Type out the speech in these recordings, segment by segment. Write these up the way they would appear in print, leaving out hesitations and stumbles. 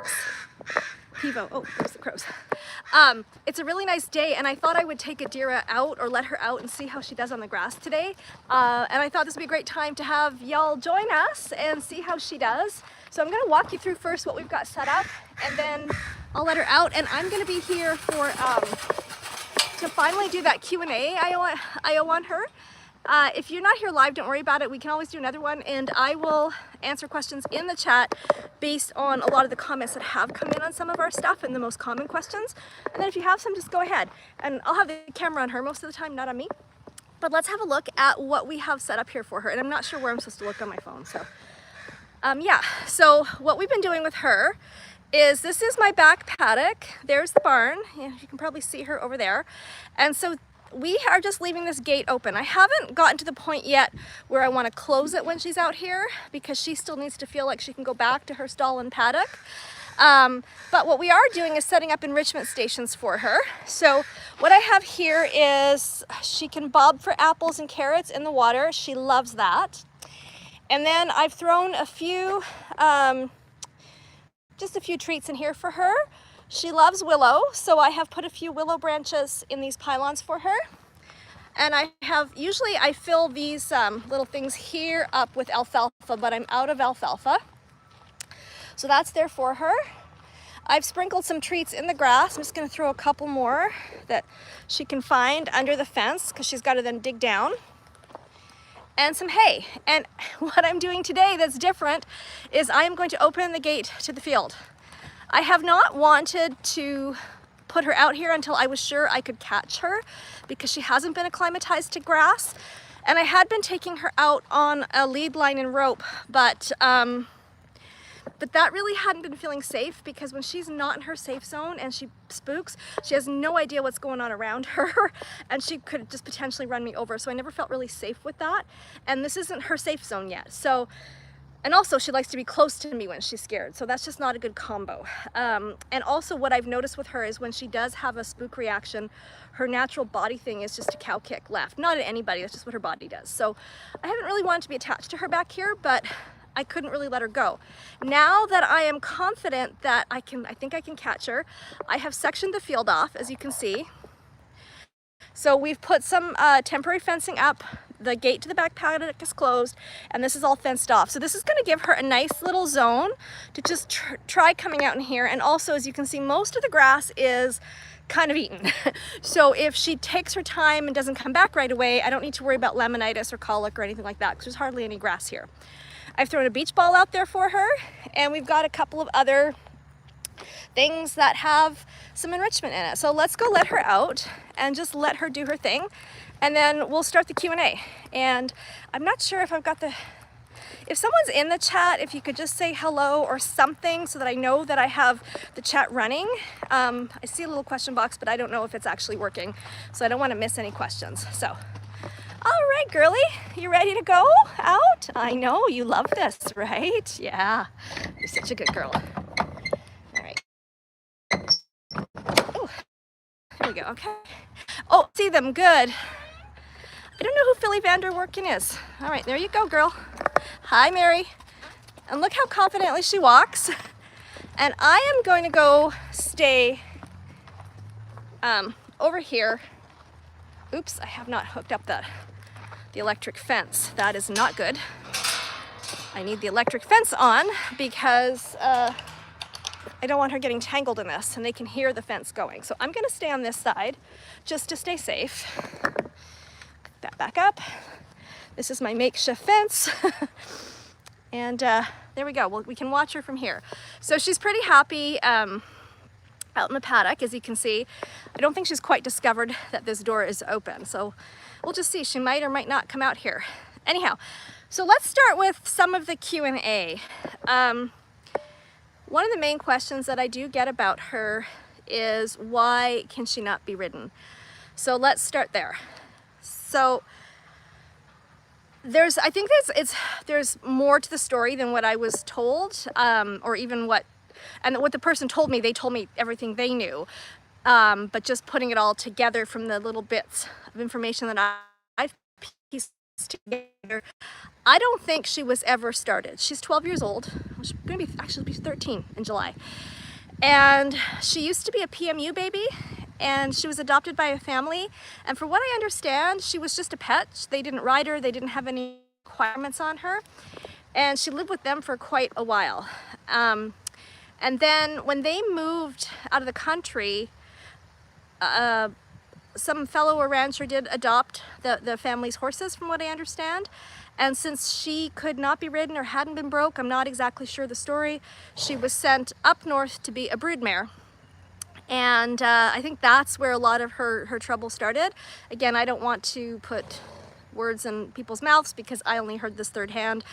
crows. Pivo, oh, there's the crows. It's a really nice day, and I thought I would take Adira out or let her out and see how she does on the grass today. And I thought this would be a great time to have y'all join us and see how she does. So I'm gonna walk you through first what we've got set up, and then I'll let her out, and I'm gonna be here for to finally do that Q&A I owe on her. If you're not here live, don't worry about it. We can always do another one, and I will answer questions in the chat based on a lot of the comments that have come in on some of our stuff and the most common questions. And then if you have some, just go ahead. And I'll have the camera on her most of the time, not on me. But let's have a look at what we have set up here for her. And I'm not sure where I'm supposed to look on my phone. So yeah, so what we've been doing with her is this is my back paddock. There's the barn. You can probably see her over there. And so we are just leaving this gate open. I haven't gotten to the point yet where I want to close it when she's out here because she still needs to feel like she can go back to her stall and paddock. But what we are doing is setting up enrichment stations for her. So what I have here is she can bob for apples and carrots in the water. She loves that. And then I've thrown a few, just a few treats in here for her. She loves willow, so I have put a few willow branches in these pylons for her. And usually I fill these little things here up with alfalfa, but I'm out of alfalfa. So that's there for her. I've sprinkled some treats in the grass. I'm just gonna throw a couple more that she can find under the fence because she's gotta then dig down. And some hay. And what I'm doing today that's different is I am going to open the gate to the field. I have not wanted to put her out here until I was sure I could catch her because she hasn't been acclimatized to grass. And I had been taking her out on a lead line and rope, but that really hadn't been feeling safe because when she's not in her safe zone and she spooks, she has no idea what's going on around her and she could just potentially run me over. So I never felt really safe with that. And this isn't her safe zone yet. So, and also she likes to be close to me when she's scared. So that's just not a good combo. And also what I've noticed with her is when she does have a spook reaction, her natural body thing is just to cow kick left. Not at anybody, that's just what her body does. So I haven't really wanted to be attached to her back here, but I couldn't really let her go. Now that I am confident that I think I can catch her, I have sectioned the field off, as you can see. So we've put some temporary fencing up. The gate to the back paddock is closed, and this is all fenced off. So this is gonna give her a nice little zone to just try coming out in here. And also, as you can see, most of the grass is kind of eaten. So if she takes her time and doesn't come back right away, I don't need to worry about laminitis or colic or anything like that, because there's hardly any grass here. I've thrown a beach ball out there for her, and we've got a couple of other things that have some enrichment in it. So let's go let her out and just let her do her thing, and then we'll start the Q&A. And I'm not sure if I've got if someone's in the chat, if you could just say hello or something so that I know that I have the chat running. I see a little question box, but I don't know if it's actually working, so I don't want to miss any questions. So. All right, girly, you ready to go out? I know, you love this, right? Yeah, you're such a good girl. All right. Oh, there we go, okay. Oh, see them, good. I don't know who Philly Vander Workin is. All right, there you go, girl. Hi, Mary. And look how confidently she walks. And I am going to go stay over here. Oops, I have not hooked up the electric fence. That is not good. I need the electric fence on because I don't want her getting tangled in this, and they can hear the fence going. So I'm gonna stay on this side just to stay safe. Put that back up. This is my makeshift fence. And there we go. Well, we can watch her from here. So she's pretty happy out in the paddock, as you can see. I don't think she's quite discovered that this door is open. So we'll just see. She might or might not come out here. Anyhow, so let's start with some of the Q&A. One of the main questions that I do get about her is why can she not be ridden? So let's start there. So I think there's more to the story than what I was told, or even what the person told me. They told me everything they knew, but just putting it all together from the little bits of information that I've pieced together. I don't think she was ever started. She's 12 years old. She's going to be, actually be 13 in July. And she used to be a PMU baby, and she was adopted by a family. And for what I understand, she was just a pet. They didn't ride her. They didn't have any requirements on her. And she lived with them for quite a while. And then when they moved out of the country, some fellow rancher did adopt the family's horses, from what I understand. And since she could not be ridden or hadn't been broke, I'm not exactly sure the story, she was sent up north to be a broodmare. And I think that's where a lot of her trouble started. Again, I don't want to put words in people's mouths because I only heard this third hand.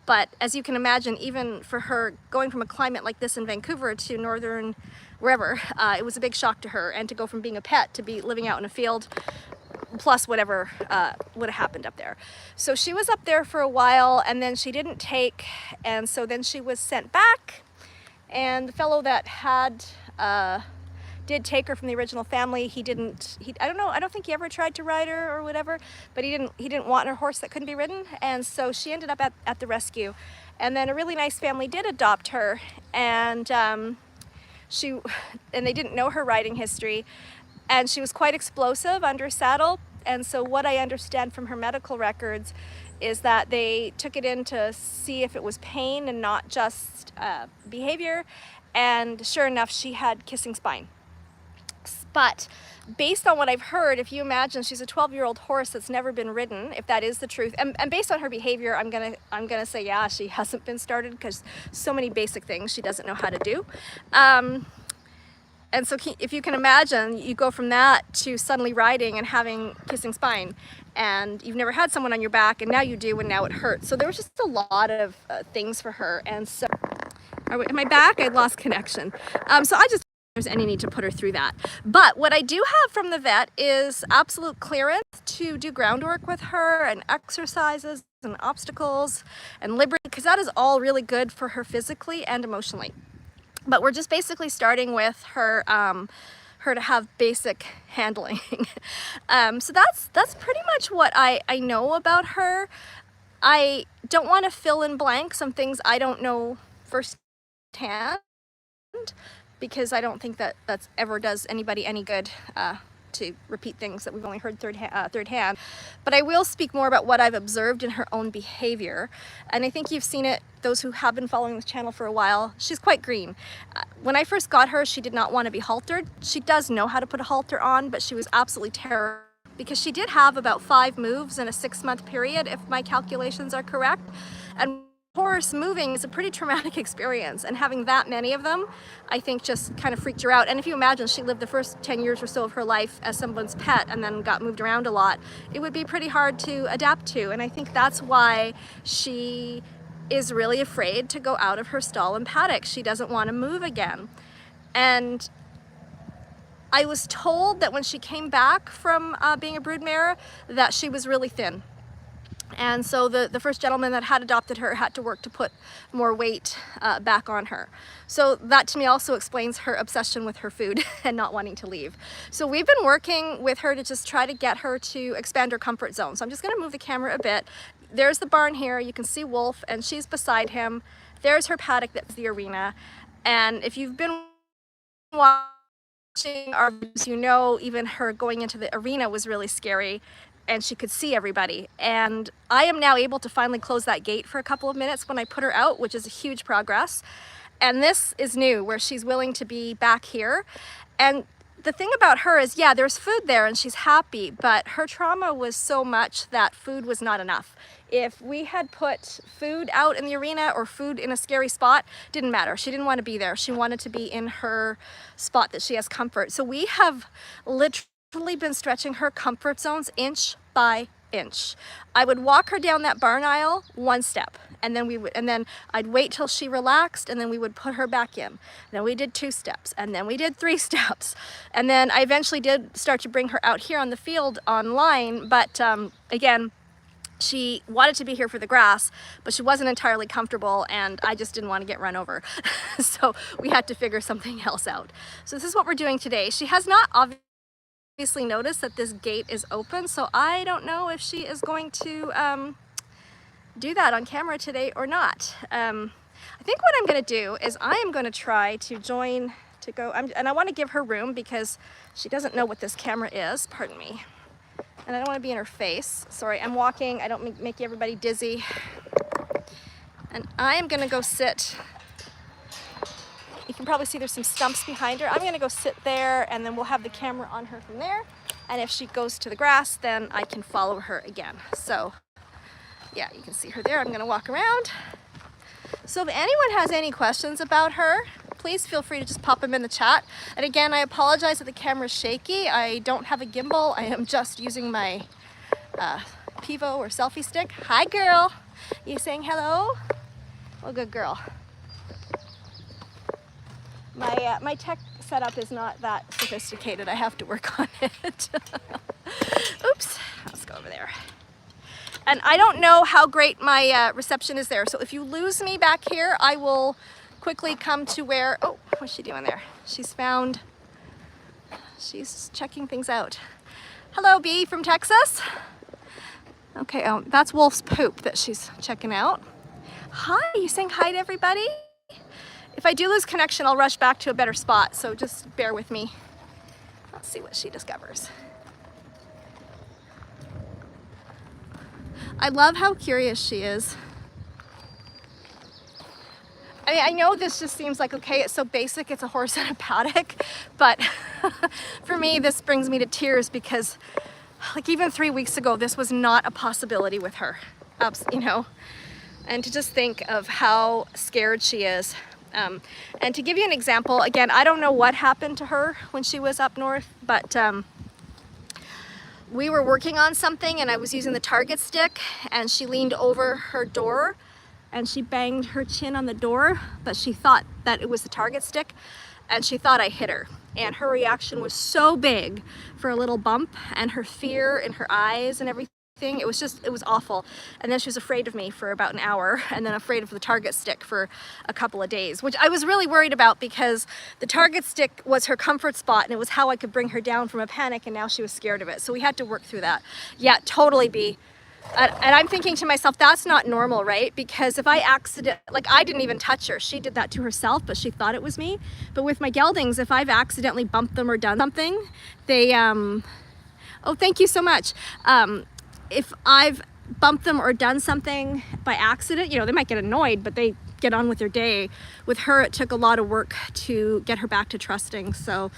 But as you can imagine, even for her, going from a climate like this in Vancouver to northern wherever, it was a big shock to her. And to go from being a pet to be living out in a field, plus whatever would have happened up there. So she was up there for a while, and then she didn't take, and so then she was sent back. And the fellow that had did take her from the original family, I don't know, I don't think he ever tried to ride her or whatever, but he didn't want her horse that couldn't be ridden, and so she ended up at the rescue. And then a really nice family did adopt her, and they didn't know her riding history, and she was quite explosive under saddle. And so what I understand from her medical records is that they took it in to see if it was pain and not just behavior, and sure enough, she had kissing spine. But based on what I've heard, if you imagine she's a 12-year-old horse that's never been ridden, if that is the truth, and based on her behavior, I'm gonna say, yeah, she hasn't been started, because so many basic things she doesn't know how to do. And so if you can imagine, you go from that to suddenly riding and having kissing spine, and you've never had someone on your back, and now you do, and now it hurts. So there was just a lot of things for her. And so, am I back? I lost connection. So I just, there's any need to put her through that. But what I do have from the vet is absolute clearance to do groundwork with her, and exercises and obstacles and liberty, because that is all really good for her physically and emotionally. But we're just basically starting with her her to have basic handling. So that's pretty much what I know about her. I don't want to fill in blanks, some things I don't know firsthand, because I don't think that that's ever does anybody any good to repeat things that we've only heard third hand. But I will speak more about what I've observed in her own behavior. And I think you've seen it, those who have been following this channel for a while. She's quite green. When I first got her, she did not want to be haltered. She does know how to put a halter on, but she was absolutely terrified, because she did have about 5 moves in a 6-month period, if my calculations are correct. And horse moving is a pretty traumatic experience, and having that many of them, I think, just kind of freaked her out. And if you imagine she lived the first 10 years or so of her life as someone's pet and then got moved around a lot, it would be pretty hard to adapt to. And I think that's why she is really afraid to go out of her stall and paddock. She doesn't want to move again. And I was told that when she came back from being a broodmare, that she was really thin. And so the first gentleman that had adopted her had to work to put more weight back on her. So that to me also explains her obsession with her food and not wanting to leave. So we've been working with her to just try to get her to expand her comfort zone. So I'm just going to move the camera a bit. There's the barn here. You can see Wolf, and she's beside him. There's her paddock, that's the arena. And if you've been watching our videos, you know even her going into the arena was really scary, and she could see everybody. And I am now able to finally close that gate for a couple of minutes when I put her out, which is a huge progress. And this is new, where she's willing to be back here. And the thing about her is, yeah, there's food there and she's happy, but her trauma was so much that food was not enough. If we had put food out in the arena or food in a scary spot, didn't matter. She didn't want to be there. She wanted to be in her spot that she has comfort. So we have literally been stretching her comfort zones inch by inch. I would walk her down that barn aisle 1 step, and then I'd wait till she relaxed, and then we would put her back in. Then we did 2 steps, and then we did 3 steps, and then I eventually did start to bring her out here on the field online. But again, she wanted to be here for the grass, but she wasn't entirely comfortable, and I just didn't want to get run over. So we had to figure something else out. So this is what we're doing today. She has not obviously obviously noticed that this gate is open, so I don't know if she is going to do that on camera today or not. I think what I'm going to do is I am going to try to and I want to give her room because she doesn't know what this camera is, pardon me. And I don't want to be in her face. Sorry, I'm walking, I don't make everybody dizzy. And I am going to go sit. You can probably see there's some stumps behind her. I'm going to go sit there, and then we'll have the camera on her from there. And if she goes to the grass, then I can follow her again. So yeah, you can see her there. I'm going to walk around. So if anyone has any questions about her, please feel free to just pop them in the chat. And again, I apologize that the camera's shaky. I don't have a gimbal. I am just using my Pivo or selfie stick. Hi, girl. You saying hello? Oh, good girl. My tech setup is not that sophisticated. I have to work on it. Oops. Let's go over there. And I don't know how great my reception is there. So if you lose me back here, I will quickly come to where, oh, what's she doing there? She's checking things out. Hello, Bee from Texas. Okay, oh, that's Wolf's poop that she's checking out. Hi, you saying hi to everybody? If I do lose connection, I'll rush back to a better spot, so just bear with me. Let's see what she discovers. I love how curious she is. I mean, I know this just seems like, okay, it's so basic, it's a horse in a paddock, but for me, this brings me to tears because like even 3 weeks ago, this was not a possibility with her, you know, and to just think of how scared she is. And to give you an example, again, I don't know what happened to her when she was up north, but we were working on something and I was using the target stick and she leaned over her door and she banged her chin on the door, but she thought that it was the target stick and she thought I hit her. And her reaction was so big for a little bump, and her fear in her eyes and everything, it was awful. And then she was afraid of me for about an hour, and then afraid of the target stick for a couple of days, which I was really worried about because the target stick was her comfort spot and it was how I could bring her down from a panic, and now she was scared of it. So we had to work through that. Yeah, totally, Bee. And I'm thinking to myself, that's not normal, right? Because if I like I didn't even touch her. She did that to herself, but she thought it was me. But with my geldings, if I've accidentally bumped them or done something, they, oh, thank you so much. If I've bumped them or done something by accident, you know, they might get annoyed, but they get on with their day. With her, it took a lot of work to get her back to trusting. So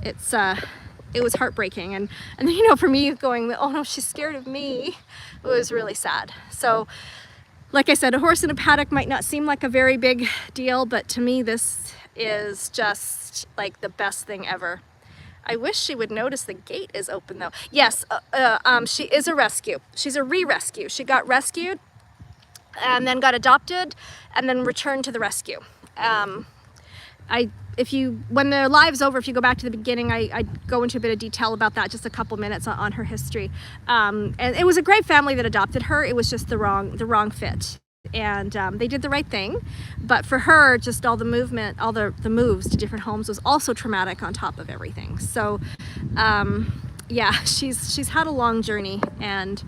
it was heartbreaking. And then, you know, for me going, oh no, she's scared of me, it was really sad. So like I said, a horse in a paddock might not seem like a very big deal, but to me, this is just like the best thing ever. I wish she would notice the gate is open though. Yes, she is a rescue. She's a re-rescue. She got rescued and then got adopted and then returned to the rescue. When the live's over, if you go back to the beginning, I go into a bit of detail about that, just a couple minutes on her history. And it was a great family that adopted her. It was just the wrong fit. And they did the right thing. But for her, just all the movement, all the moves to different homes was also traumatic on top of everything. So yeah, she's had a long journey, and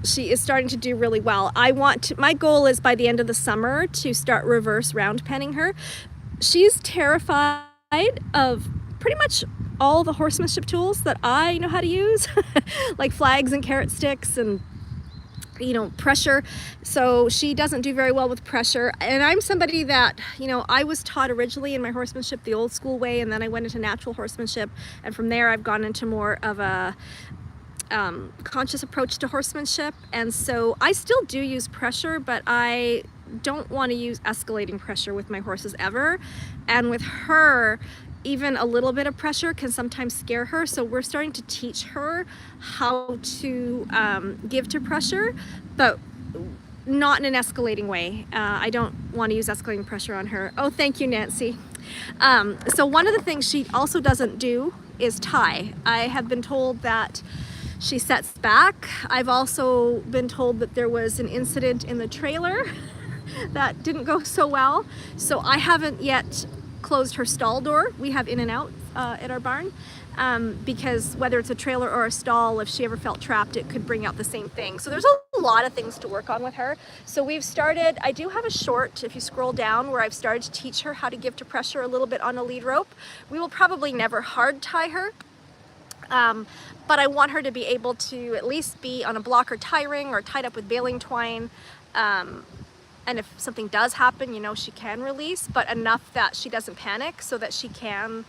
she is starting to do really well. My goal is by the end of the summer to start reverse round penning her. She's terrified of pretty much all the horsemanship tools that I know how to use, like flags and carrot sticks and, you know, pressure. So she doesn't do very well with pressure. And I'm somebody that, you know, I was taught originally in my horsemanship the old school way, and then I went into natural horsemanship, and from there I've gone into more of a conscious approach to horsemanship. And so I still do use pressure, but I don't want to use escalating pressure with my horses ever. And with her, even a little bit of pressure can sometimes scare her. So we're starting to teach her how to give to pressure, but not in an escalating way. I don't want to use escalating pressure on her. Oh, thank you, Nancy. So one of the things she also doesn't do is tie. I have been told that she sets back. I've also been told that there was an incident in the trailer that didn't go so well. So I haven't yet closed her stall door. We have in and out at our barn. because whether it's a trailer or a stall, if she ever felt trapped, it could bring out the same thing. So there's a lot of things to work on with her. So we've started, I do have a short, if you scroll down, where I've started to teach her how to give to pressure a little bit on a lead rope. We will probably never hard tie her. But I want her to be able to at least be on a blocker tie ring or tied up with baling twine. And if something does happen, you know, she can release, but enough that she doesn't panic so that she can,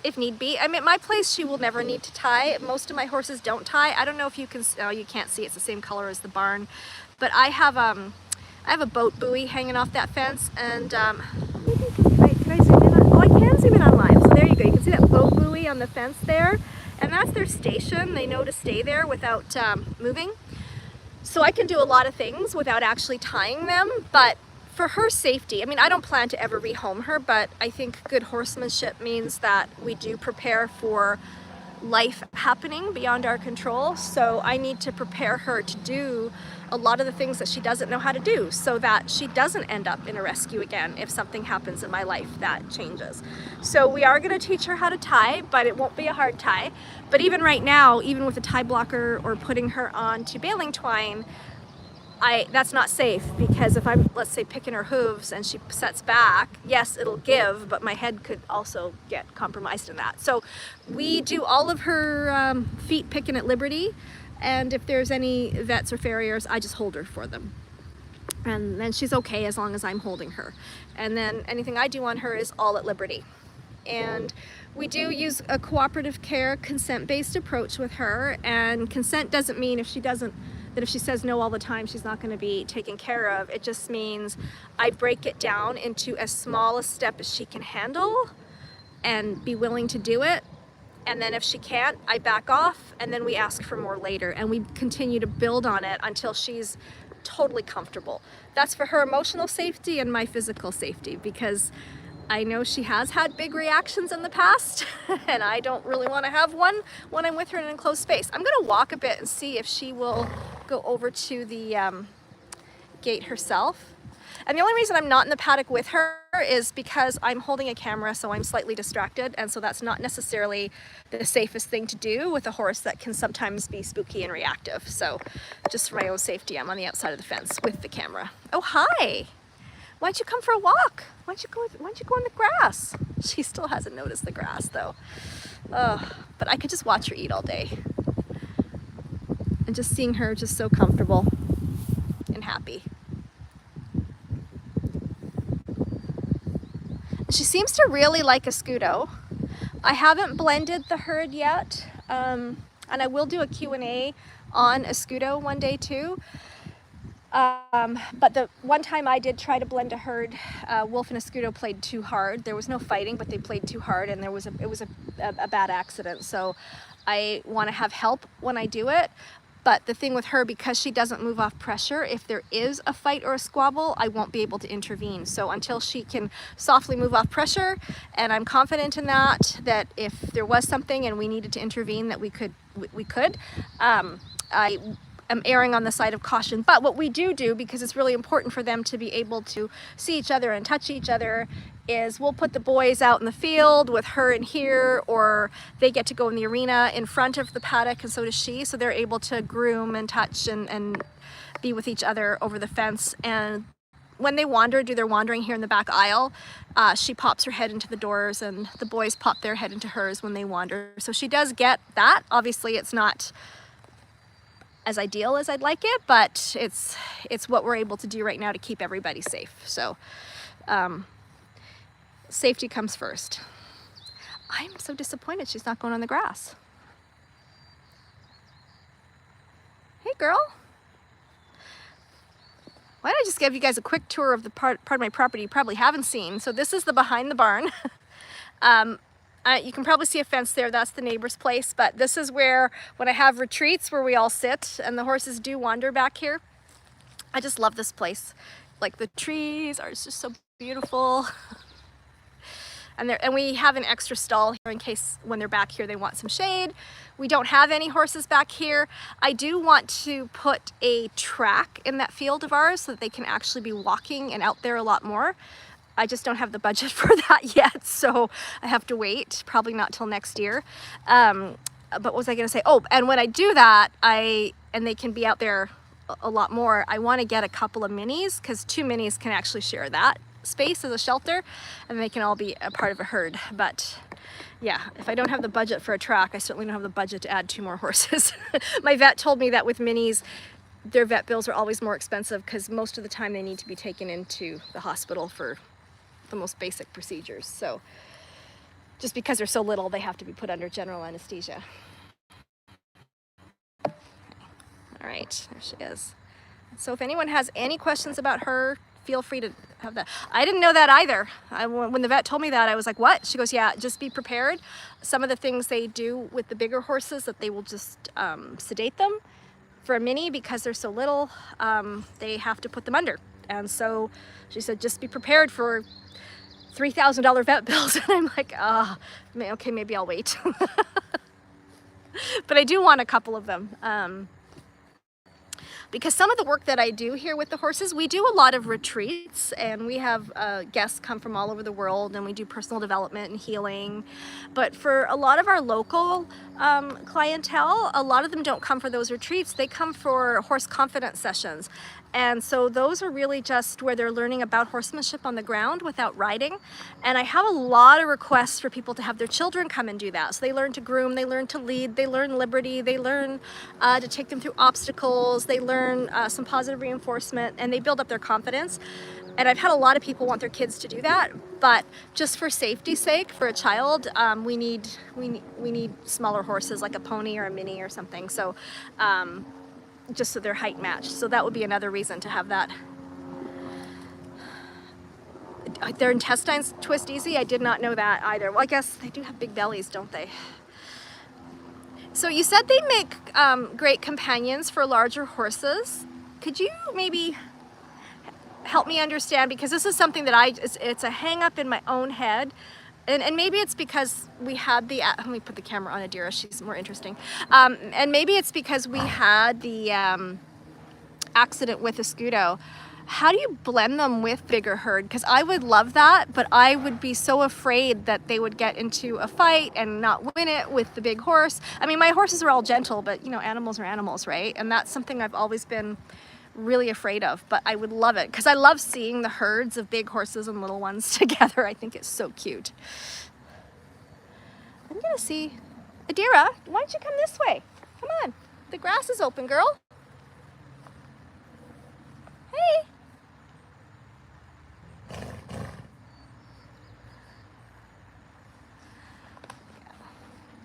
if need be. I mean, at my place, she will never need to tie. Most of my horses don't tie. I don't know if you can, oh, you can't see, it's the same color as the barn. But I have a boat buoy hanging off that fence, and can I zoom in on, oh, I can zoom in on live. So there you go, you can see that boat buoy on the fence there, and that's their station. They know to stay there without moving. So I can do a lot of things without actually tying them, but for her safety, I mean, I don't plan to ever rehome her, but I think good horsemanship means that we do prepare for life happening beyond our control. So I need to prepare her to do a lot of the things that she doesn't know how to do so that she doesn't end up in a rescue again if something happens in my life that changes. So we are going to teach her how to tie, but it won't be a hard tie. But even right now, even with a tie blocker or putting her onto baling twine, that's not safe, because if I'm, let's say, picking her hooves and she sets back, yes, it'll give, but my head could also get compromised in that. So we do all of her feet picking at liberty, and if there's any vets or farriers, I just hold her for them. And then she's okay as long as I'm holding her. And then anything I do on her is all at liberty. And we do use a cooperative care, consent-based approach with her, and consent doesn't mean if she says no all the time, she's not going to be taken care of. It just means I break it down into as small a step as she can handle and be willing to do it. And then if she can't, I back off, and then we ask for more later, and we continue to build on it until she's totally comfortable. That's for her emotional safety and my physical safety, because I know she has had big reactions in the past, and I don't really want to have one when I'm with her in an enclosed space. I'm going to walk a bit and see if she will go over to the gate herself. And the only reason I'm not in the paddock with her is because I'm holding a camera, so I'm slightly distracted, and so that's not necessarily the safest thing to do with a horse that can sometimes be spooky and reactive. So just for my own safety, I'm on the outside of the fence with the camera. Oh, hi! Why don't you come for a walk? Why don't you go in the grass? She still hasn't noticed the grass though. But I could just watch her eat all day. And just seeing her just so comfortable and happy. She seems to really like a Scudo. I haven't blended the herd yet, and I will do a Q&A on a Scudo one day too. But the one time I did try to blend a herd, Wolf and a Scudo played too hard. There was no fighting, but they played too hard, and it was a bad accident. So I want to have help when I do it. But the thing with her, because she doesn't move off pressure, if there is a fight or a squabble, I won't be able to intervene. So until she can softly move off pressure, and I'm confident in that if there was something and we needed to intervene, that we could, I am erring on the side of caution. But what we do, because it's really important for them to be able to see each other and touch each other, is we'll put the boys out in the field with her in here, or they get to go in the arena in front of the paddock, and so does she, so they're able to groom and touch and be with each other over the fence. And when they do their wandering here in the back aisle, she pops her head into the doors, and the boys pop their head into hers when they wander. So she does get that. Obviously it's not as ideal as I'd like it, but it's what we're able to do right now to keep everybody safe. So safety comes first. I'm so disappointed she's not going on the grass. Hey girl. Why don't I just give you guys a quick tour of the part of my property you probably haven't seen. So this is the behind the barn. You can probably see a fence there, that's the neighbor's place, but this is where, when I have retreats where we all sit and the horses do wander back here, I just love this place. Like, the trees are just so beautiful. And we have an extra stall here in case when they're back here they want some shade. We don't have any horses back here. I do want to put a track in that field of ours so that they can actually be walking and out there a lot more. I just don't have the budget for that yet, so I have to wait, probably not till next year. But what was I gonna say? Oh, and when I do that, and they can be out there a lot more, I wanna get a couple of minis, because 2 minis can actually share that space as a shelter, and they can all be a part of a herd. But yeah, if I don't have the budget for a track, I certainly don't have the budget to add 2 more horses. My vet told me that with minis, their vet bills are always more expensive because most of the time they need to be taken into the hospital for the most basic procedures. So just because they're so little, they have to be put under general anesthesia. All right, there she is. So if anyone has any questions about her, feel free to have that. I didn't know that either. When the vet told me that, I was like, what? She goes, yeah, just be prepared. Some of the things they do with the bigger horses, that they will just sedate them. For a mini, because they're so little, they have to put them under. And so she said, just be prepared for $3,000 vet bills. And I'm like, okay, maybe I'll wait. But I do want a couple of them. Because some of the work that I do here with the horses, we do a lot of retreats, and we have guests come from all over the world, and we do personal development and healing. But for a lot of our local clientele, a lot of them don't come for those retreats. They come for horse confidence sessions. And so those are really just where they're learning about horsemanship on the ground without riding. And I have a lot of requests for people to have their children come and do that. So they learn to groom, they learn to lead, they learn liberty, they learn to take them through obstacles, they learn some positive reinforcement, and they build up their confidence. And I've had a lot of people want their kids to do that, but just for safety's sake, for a child, we need smaller horses, like a pony or a mini or something. So just so they're height matched. So that would be another reason to have that. Their intestines twist easy. I did not know that either. Well, I guess they do have big bellies, don't they? So you said they make great companions for larger horses. Could you maybe help me understand, because this is something that it's a hang up in my own head. And maybe it's because we had let me put the camera on Adira, she's more interesting. And maybe it's because we had the accident with a Scudo. How do you blend them with bigger herd? Because I would love that, but I would be so afraid that they would get into a fight and not win it with the big horse. I mean, my horses are all gentle, but you know, animals are animals, right? And that's something I've always been really afraid of, but I would love it because I love seeing the herds of big horses and little ones together. I think it's so cute. I'm gonna see Adira, why don't you come this way? Come on, the grass is open, girl. Hey.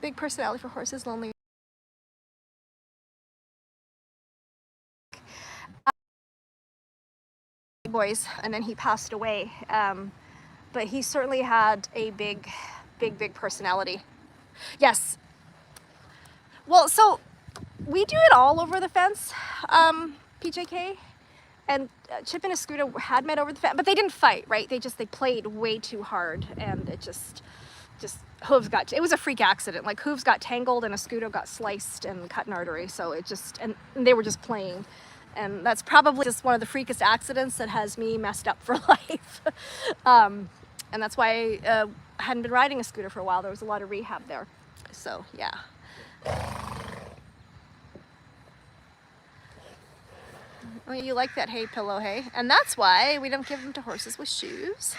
Big personality for horses, lonely. Boys, and then he passed away, but he certainly had a big personality. Yes. Well, so we do it all over the fence, PJK, and Chip and Escudo had met over the fence, but they didn't fight, right? They played way too hard, and it just hooves it was a freak accident. Like hooves got tangled and Escudo got sliced and cut an artery. So it and they were just playing. And that's probably just one of the freakest accidents that has me messed up for life. And that's why I hadn't been riding a Scudo for a while. There was a lot of rehab there. So, yeah. Oh, you like that hay pillow, hey? And that's why we don't give them to horses with shoes.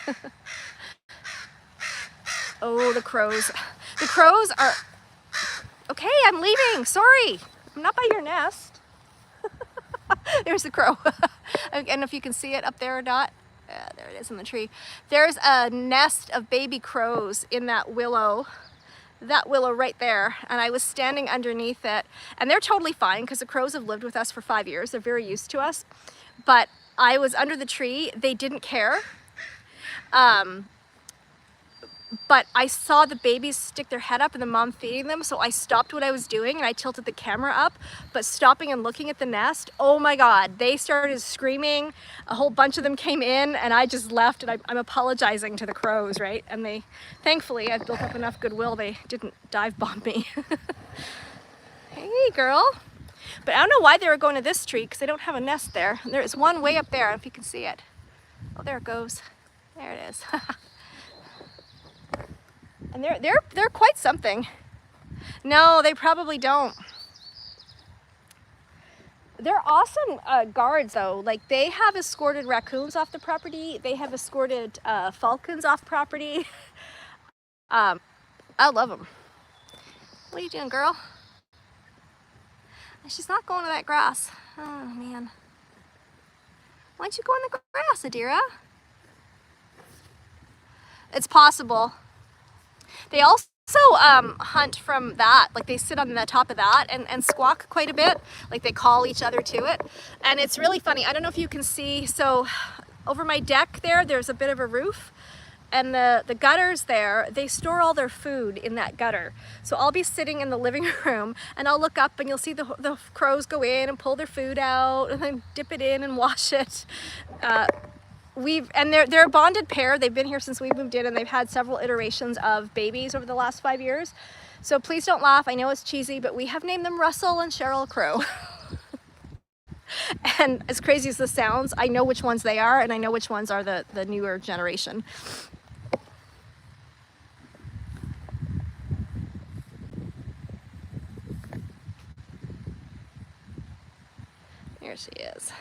Oh, the crows. The crows are... Okay, I'm leaving. Sorry. I'm not by your nest. There's the crow. I don't know if you can see it up there or not. There it is in the tree. There's a nest of baby crows in that willow right there. And I was standing underneath it, and they're totally fine because the crows have lived with us for 5 years. They're very used to us. But I was under the tree. They didn't care. But I saw the babies stick their head up and the mom feeding them, so I stopped what I was doing and I tilted the camera up. But stopping and looking at the nest, oh my God, they started screaming. A whole bunch of them came in, and I just left, and I'm apologizing to the crows, right? And they, thankfully, I've built up enough goodwill, they didn't dive bomb me. Hey, girl. But I don't know why they were going to this tree, because they don't have a nest there. There is one way up there, if you can see it. Oh, there it goes. There it is. And they're quite something. No, they probably don't. They're awesome guards though. Like they have escorted raccoons off the property. They have escorted falcons off property. I love them. What are you doing, girl? She's not going to that grass. Oh man. Why don't you go in the grass, Adira? It's possible. They also hunt from that, like they sit on the top of that and squawk quite a bit, like they call each other to it. And it's really funny. I don't know if you can see, so over my deck there's a bit of a roof, and the gutters there, they store all their food in that gutter. So I'll be sitting in the living room and I'll look up and you'll see the crows go in and pull their food out and then dip it in and wash it. They're a bonded pair. They've been here since we moved in, and they've had several iterations of babies over the last 5 years. So please don't laugh. I know it's cheesy, but we have named them Russell and Cheryl Crow. And as crazy as this sounds, I know which ones they are, and I know which ones are the newer generation. Here she is.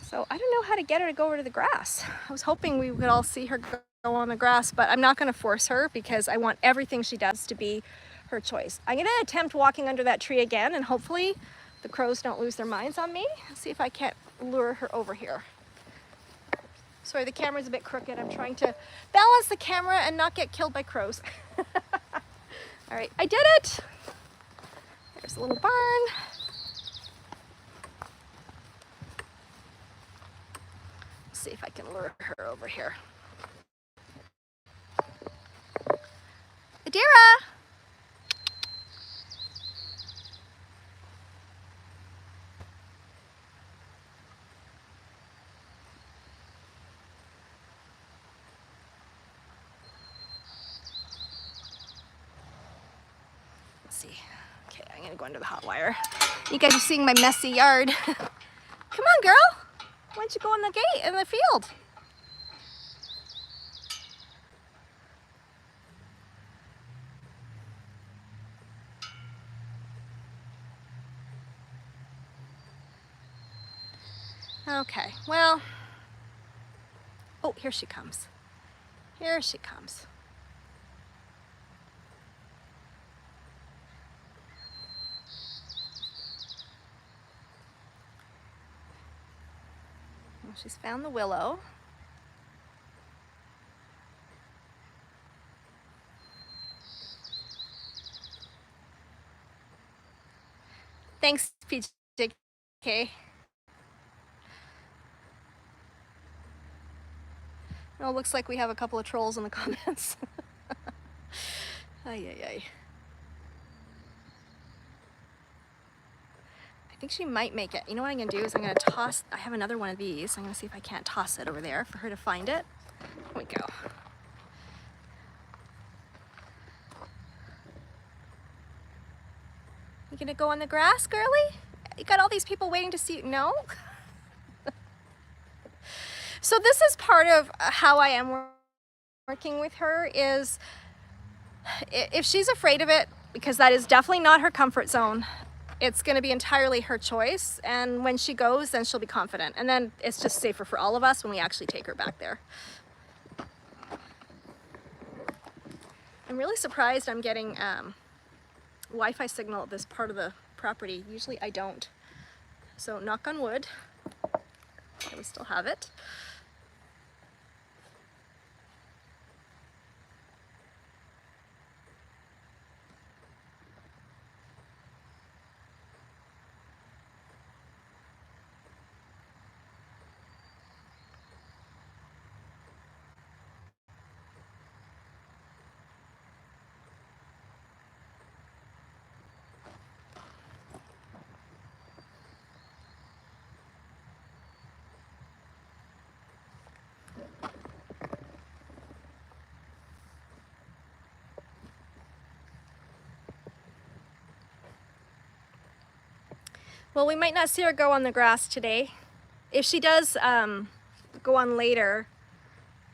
So I don't know how to get her to go over to the grass. I was hoping we could all see her go on the grass, but I'm not going to force her because I want everything she does to be her choice. I'm going to attempt walking under that tree again, and hopefully the crows don't lose their minds on me. Let's see if I can't lure her over here. Sorry, the camera's a bit crooked. I'm trying to balance the camera and not get killed by crows. All right, I did it. There's a little barn. See if I can lure her over here. Adira! Let's see. Okay, I'm gonna go under the hot wire. You guys are seeing my messy yard. Come on, girl. Why don't you go in the gate, in the field? Okay, well, oh, here she comes. Here she comes. Well, she's found the willow. Thanks, PJK. Oh, looks like we have a couple of trolls in the comments. Ay, ay, ay. I think she might make it. You know what I'm gonna do is I'm gonna toss, I have another one of these. I'm gonna see if I can't toss it over there for her to find it. Here we go. You gonna go on the grass, girly? You got all these people waiting to see you. No? So this is part of how I am working with her, is if she's afraid of it, because that is definitely not her comfort zone, it's going to be entirely her choice. And when she goes, then she'll be confident. And then it's just safer for all of us when we actually take her back there. I'm really surprised I'm getting Wi-Fi signal at this part of the property. Usually I don't. So knock on wood, we still have it. Well, we might not see her go on the grass today. If she does go on later,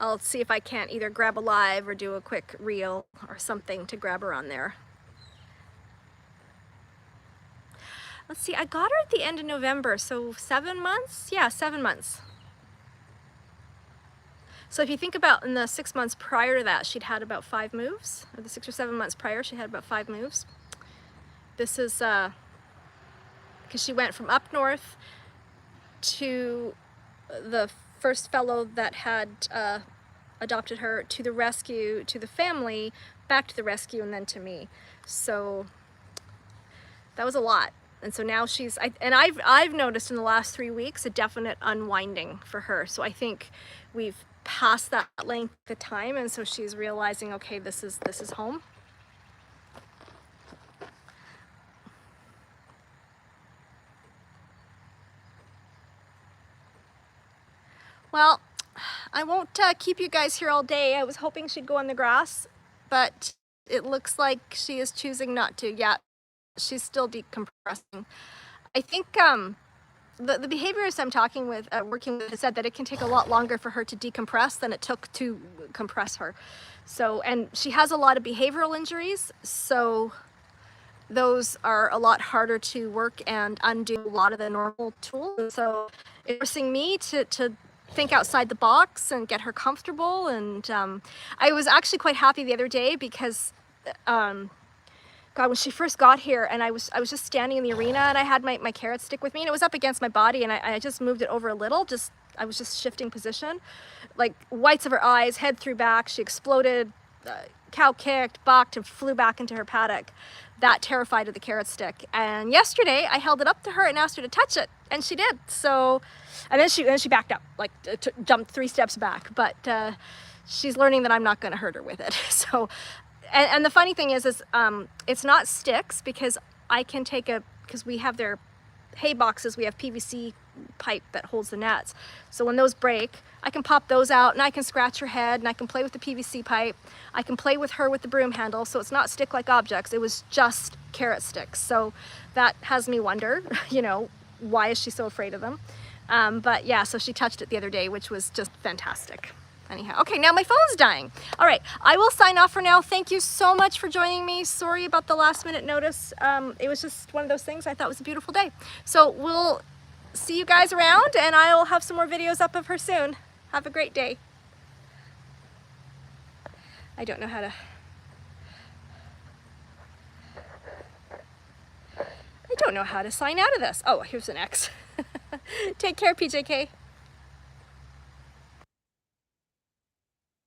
I'll see if I can't either grab a live or do a quick reel or something to grab her on there. Let's see, I got her at the end of November, so 7 months? Yeah, 7 months. So if you think about in the 6 months prior to that, she'd had about 5 moves, or the 6 or 7 months prior, she had about 5 moves. This is, because she went from up north to the first fellow that had adopted her, to the rescue, to the family, back to the rescue, and then to me. So that was a lot. And so now she's, I've noticed in the last 3 weeks a definite unwinding for her. So I think we've passed that length of time, and so she's realizing, okay, this is home. Well, I won't keep you guys here all day. I was hoping she'd go on the grass, but it looks like she is choosing not to yet. She's still decompressing. I think the behaviorist I'm talking with, working with, said that it can take a lot longer for her to decompress than it took to compress her. So, and she has a lot of behavioral injuries, so those are a lot harder to work and undo a lot of the normal tools. So it's forcing me to think outside the box and get her comfortable. And I was actually quite happy the other day because God, when she first got here, and I was just standing in the arena, and I had my carrot stick with me, and it was up against my body, and I just moved it over a little, I was just shifting position. Like, whites of her eyes, head threw back, she exploded, cow kicked, bucked, and flew back into her paddock. That terrified of the carrot stick. And yesterday, I held it up to her and asked her to touch it, and she did. So, and then she backed up, like jumped 3 steps back, but she's learning that I'm not gonna hurt her with it. So. And the funny thing is it's not sticks, because I can take because we have their hay boxes, we have PVC pipe that holds the nets. So when those break, I can pop those out and I can scratch her head and I can play with the PVC pipe. I can play with her with the broom handle. So it's not stick-like objects. It was just carrot sticks. So that has me wonder, you know, why is she so afraid of them? But yeah, so she touched it the other day, which was just fantastic. Anyhow, okay, now my phone's dying. All right, I will sign off for now. Thank you so much for joining me. Sorry about the last minute notice. It was just one of those things I thought was a beautiful day. So we'll see you guys around, and I'll have some more videos up of her soon. Have a great day. I don't know how to sign out of this. Oh, here's an X. Take care, PJK.